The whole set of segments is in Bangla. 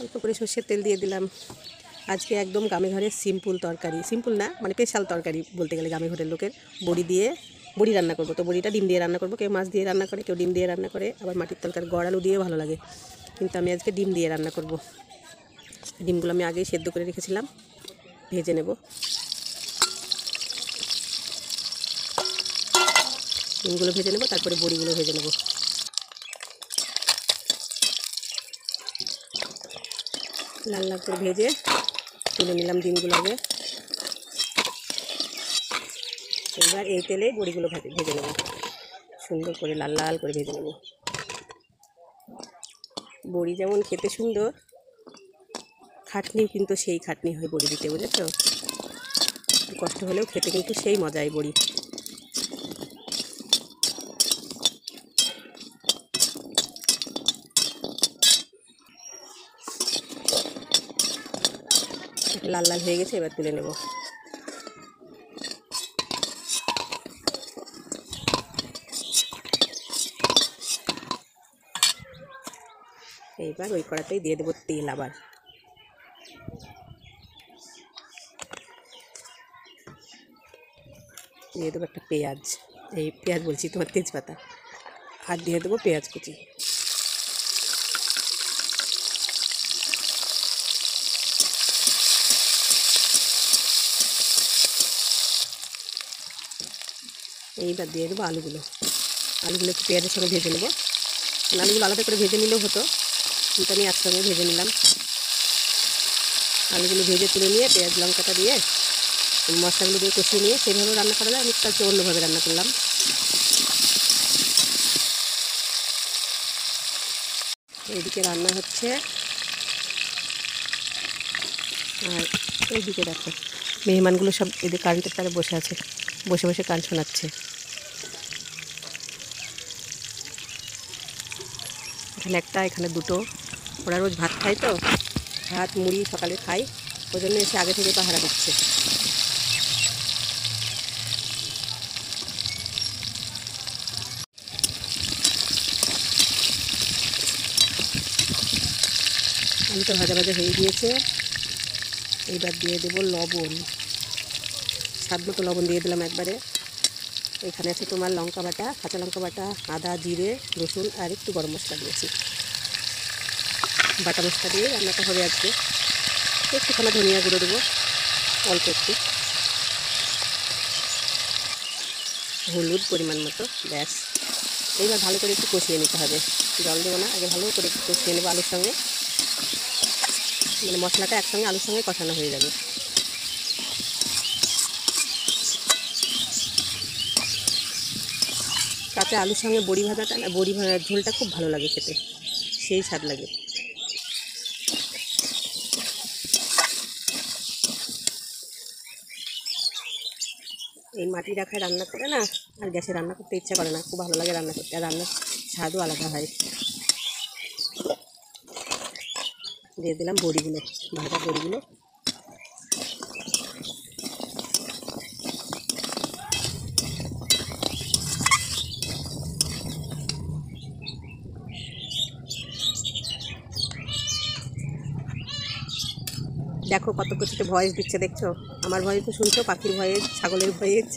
অল্প করে সর্ষের তেল দিয়ে দিলাম। আজকে একদম গ্রামে ঘরের সিম্পল তরকারি, সিম্পল না মানে স্পেশাল তরকারি বলতে গেলে গ্রামে ঘরের লোকের। বড়ি রান্না করবো। তো বড়িটা ডিম দিয়ে রান্না করবো। কেউ মাছ দিয়ে রান্না করে, কেউ ডিম দিয়ে রান্না করে, আবার মাটির তরকারি গড় আলু দিয়েও ভালো লাগে, কিন্তু আমি আজকে ডিম দিয়ে রান্না করব। ডিমগুলো আমি আগেই সেদ্ধ করে রেখেছিলাম, ভেজে নেব। ডিমগুলো ভেজে নেব, তারপরে বড়িগুলো ভেজে নেব। লাল লাল করে ভেজে তুলে নিলাম ডিমগুলো আগে। এবার এই তেলে বড়িগুলো ভেজে নেব, সুন্দর করে লাল লাল করে ভেজে নেব। বড়ি যেমন খেতে সুন্দর, খাটনিও কিন্তু সেই খাটনি হয় বড়ি দিতে, বুঝেছ? কষ্ট হলেও খেতে কিন্তু সেই মজাই বড়ি। লাল লাল হয়ে গেছে, এবার তুলে নেব। এইবার ওই কড়াতেই দিয়ে দেবো তেল। আবার দিয়ে দেবো একটা পেঁয়াজ, এই পেঁয়াজ বলছি তোমার তেজপাতা, আর দিয়ে দেবো পেঁয়াজ কুচি। এইবার দিয়ে দেবো আলুগুলো। আলুগুলো একটু পেঁয়াজের সঙ্গে ভেজে নেবো। আলুগুলো আলাদা করে ভেজে নিলেও হতো, কিন্তু আমি একসঙ্গে ভেজে নিলাম। আলুগুলো ভেজে তুলে নিয়ে পেঁয়াজ লঙ্কাটা দিয়ে মশলাগুলো দিয়ে কষিয়ে নিয়ে সেইভাবে রান্না করা যায়। আমি একটু অন্যভাবে রান্না করলাম। এইদিকে রান্না হচ্ছে, আর এইদিকে দেখো মেহমানগুলো সব এদিকে কারেন্টের তারে বসে আছে, বসে বসে গান শোনাচ্ছে। এখানে একটা, এখানে দুটো। ওরা রোজ ভাত খায়, তো ভাত মুড়ি সকালে খাই, ওই জন্য এসে আগে থেকে পাহারা দিচ্ছে। আলুটা ভাজা ভাজা হয়ে গিয়েছে। এইবার দিয়ে দেবো লবণ, স্বাদ মতো লবণ দিয়ে দিলাম একবারে। এখানে আছে তোমার লঙ্কা বাটা, কাঁচা লঙ্কা বাটা, আদা জিরে রসুন আর একটু গরম মশলা দিয়েছি। বাটা মশলা দিয়ে রান্নাটা হবে আজকে। একটুখানি ধনিয়া গুঁড়ো দেবো, অল্প একটু, হলুদ পরিমাণ মতো, ব্যাস। এইবার ভালো করে একটু কষিয়ে নিতে হবে, জল দেবো না, আগে ভালো করে একটু কষিয়ে নেবো আলুর সঙ্গে, মানে মশলাটা একসঙ্গে আলুর সঙ্গে কষানো হয়ে যাবে। তাতে আলুর সঙ্গে বড়ি ভাজাটা না, বড়ি ভাজার ঝোলটা খুব ভালো লাগে খেতে, সেই স্বাদ লাগে। এই মাটি রাখায় রান্না করে না, আর গ্যাসে রান্না করতে ইচ্ছা করে না, খুব ভালো লাগে রান্না করতে, আর রান্নার স্বাদও আলাদা হয়। দিয়ে দিলাম বড়িগুলো, ভাজা বড়িগুলো। দেখো কত কিছুতে ভয়েস দিচ্ছে, দেখছো? আমার ভয়েস তো শুনছো, পাখির ভয়েস, ছাগলের ভয়েস।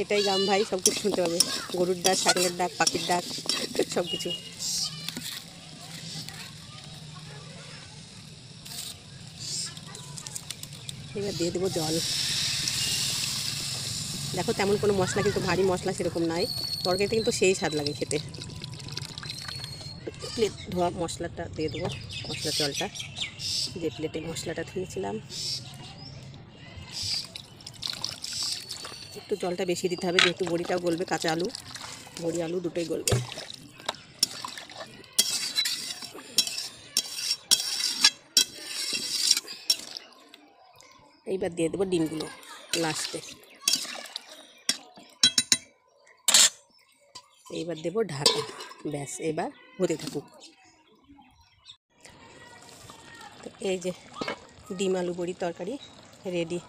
এটাই গ্রাম ভাই, সব কিছু শুনতে পাবে, গরুর ডাক, ছাগলের ডাক, পাখির ডাক, সব কিছু। এবার দিয়ে দেবো জল। দেখো তেমন কোনো মশলা, কিন্তু ভারী মশলা সেরকম নাই, তরকারিটা কিন্তু সেই স্বাদ লাগে খেতে। প্লেট ধোয়া মশলাটা দিয়ে দেবো, মশলার জলটা, যে প্লেটে মশলাটা ধুয়েছিলাম। একটু জলটা বেশি দিতে হবে, যেহেতু বড়িটাও গলবে, কাঁচা আলু, বড়ি আলু দুটোই গলবে। এইবার দিয়ে দেবো ডিমগুলো লাস্টে। এইবার দেবো ঢাকা, ব্যাস এবার হতে থাকুক। তো এই যে ডিম আলু বড়ি তরকারি রেডি।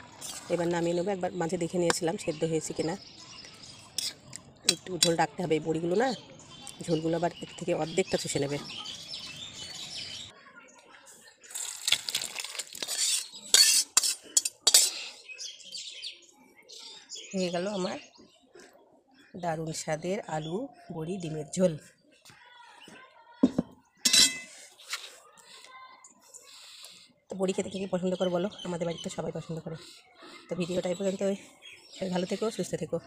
এবার নামিয়ে নেবো। একবার মাঝে দেখে নিয়েছিলাম সেদ্ধ হয়েছে কিনা, একটু ঝোল রাখতে হবে, এই বড়িগুলো না ঝোলগুলো আবার এর থেকে অর্ধেকটা চুষে নেবে। হয়ে গেল আমার দারুণ স্বাদের আলু বড়ি ডিমের ঝোল। তো বড়ি খেতে কে পছন্দ করে বলো? আমাদের বাড়িতে সবাই পছন্দ করে। তো ভিডিওটা এই পর্যন্ত, ভালো থেকো, সুস্থ থেকো।